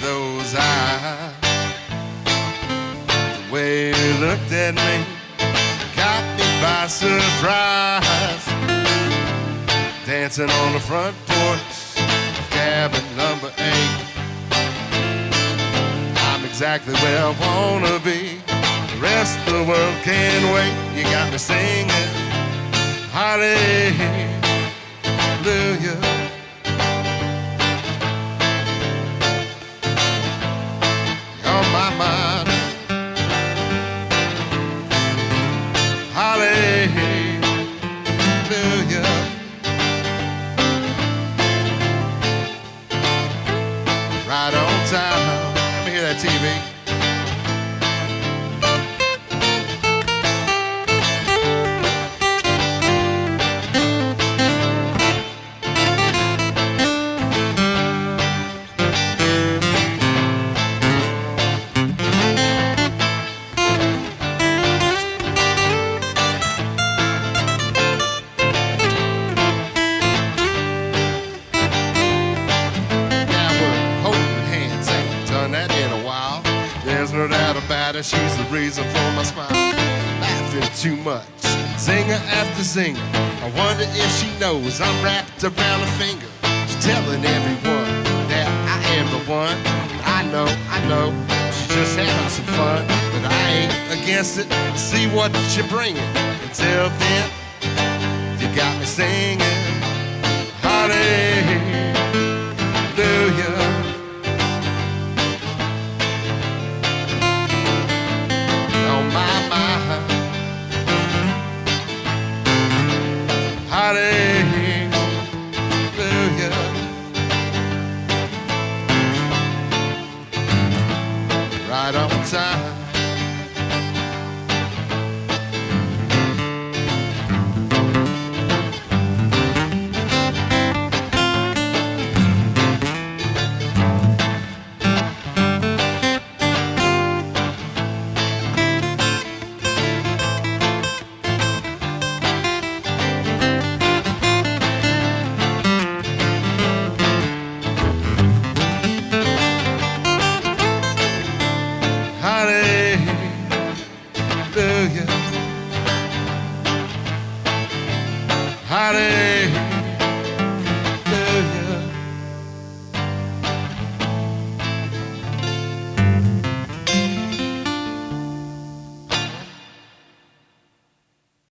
those eyes. The way he looked at me got me by surprise. Dancing on the front porch, cabin number 8. I'm exactly where I wanna be. The rest of the world can't wait. You got me singing hallelujah. On my mind, hallelujah. Right on time. Let me hear that TV. There's no doubt about it, she's the reason for my smile. Laughing too much, singer after singer. I wonder if she knows I'm wrapped around her finger. She's telling everyone that I am the one. I know, she's just having some fun. But I ain't against it, see what you're bringing. Until then, you got me singing hallelujah. Hallelujah. Right on time. Hallelujah. Hallelujah.